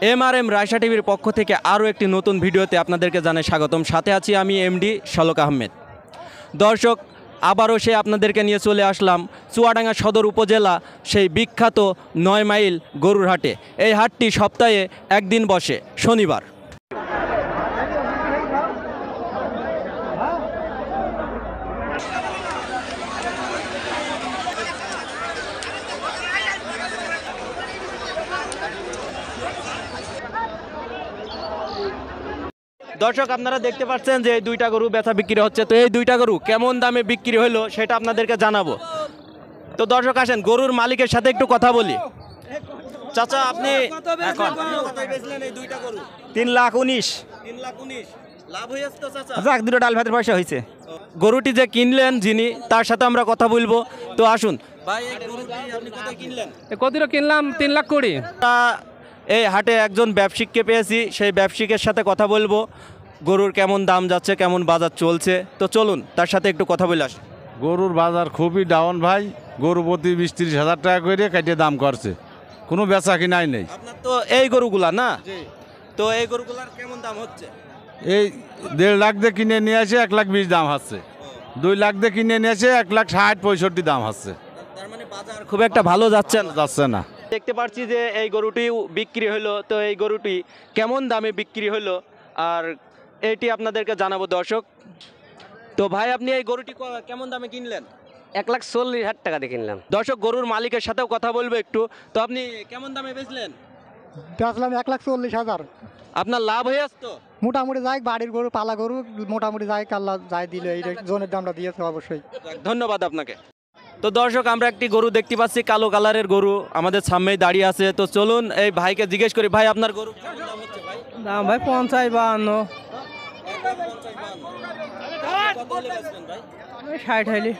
MRM Raisa টিভির পক্ষ থেকে আরও একটি নতুন ভিডিওতে আপনাদেরকে জানাই স্বাগতম। সাথে আছি আমি এমডি শলক আহমেদ। দর্শক, আবারও সে আপনাদেরকে নিয়ে চলে আসলাম চুয়াডাঙ্গা সদর উপজেলা সেই বিখ্যাত 9 মাইল গরুর হাটে। এই হাটটি সপ্তাহে একদিন বসে, শনিবার। দর্শক, আপনারা দেখতে পাচ্ছেন যে এই দুইটা গরু বেচা বিক্রি হচ্ছে। তো এই দুইটা গরু কেমন দামে বিক্রি হলো সেটা আপনাদেরকে জানাবো। তো দর্শক আসেন, গরুর মালিকের সাথে একটু কথা বলি। চাচা, আপনি এখন 3,19,000 লাভ হয়েছে তো চাচা? যাক, দুটো ডাল ভাতের পয়সা হয়েছে। গরুটি যে কিনলেন যিনি, তার সাথে আমরা কথা বলবো। তো আসুন ভাই, এই গরুটি আপনি কোথায় কিনলেন? কতটা কিনলাম? 3,20,000। এই হাটে একজন ব্যবসায়িককে পেয়েছি, সেই ব্যবসায়িকের সাথে কথা বলবো। গরুর কেমন দাম যাচ্ছে, কেমন বাজার চলছে, তো চলুন তার সাথে একটু কথা বলে আসি। গরুর বাজার খুবই ডাউন ভাই। গরু প্রতি 20-30 হাজার টাকা করে কেটে দাম করছে, কোনো বেচা কিনাই নেই। আপনার তো এই গরুগুলা না, তো এই গরুগুলার কেমন দাম হচ্ছে? এই 1.5 লাখ দিয়ে কিনে নিয়ে আসে 1,20,000 দাম হচ্ছে, 2 লাখ দিয়ে কিনে নিয়ে আসে 1,60,65 দাম হচ্ছে। তার মানে বাজার খুব একটা ভালো যাচ্ছে না। যাচ্ছে না। দেখতে পাচ্ছি যে এই গরুটি বিক্রি হলো, তো এই গরুটি কেমন দামে বিক্রি হলো আর এটি আপনাদেরকে জানাবো দর্শক। তো ভাই, আপনি এই গরুটি কেমন দামে কিনলেন? 1,40,000 টাকা দিয়ে কিনলাম। দর্শক, গরুর মালিকের সাথেও কথা বলবো একটু। তো আপনি কেমন দামে বেচলেন? বেচলাম 1,40,000। আপনার লাভ হয়ে আসতো? মোটামুটি যাই, বাড়ির গরু, পালা গরু, মোটামুটি যাই, কাল্লা যাই দিল, এই জোনের দামটা দিয়েছে অবশ্যই। ধন্যবাদ আপনাকে। তো দর্শক, আমরা একটি গরু দেখতে পাচ্ছি, কালো কালারের গরু আমাদের সামনেই দাঁড়িয়ে আছে। তো চলুন এই ভাইকে জিজ্ঞেস করি। ভাই, আপনার গরু কেমন দাম হচ্ছে ভাই? দাম ভাই 50-52। 1,50-52 কত হলে বেচবেন ভাই? 60 হইলি।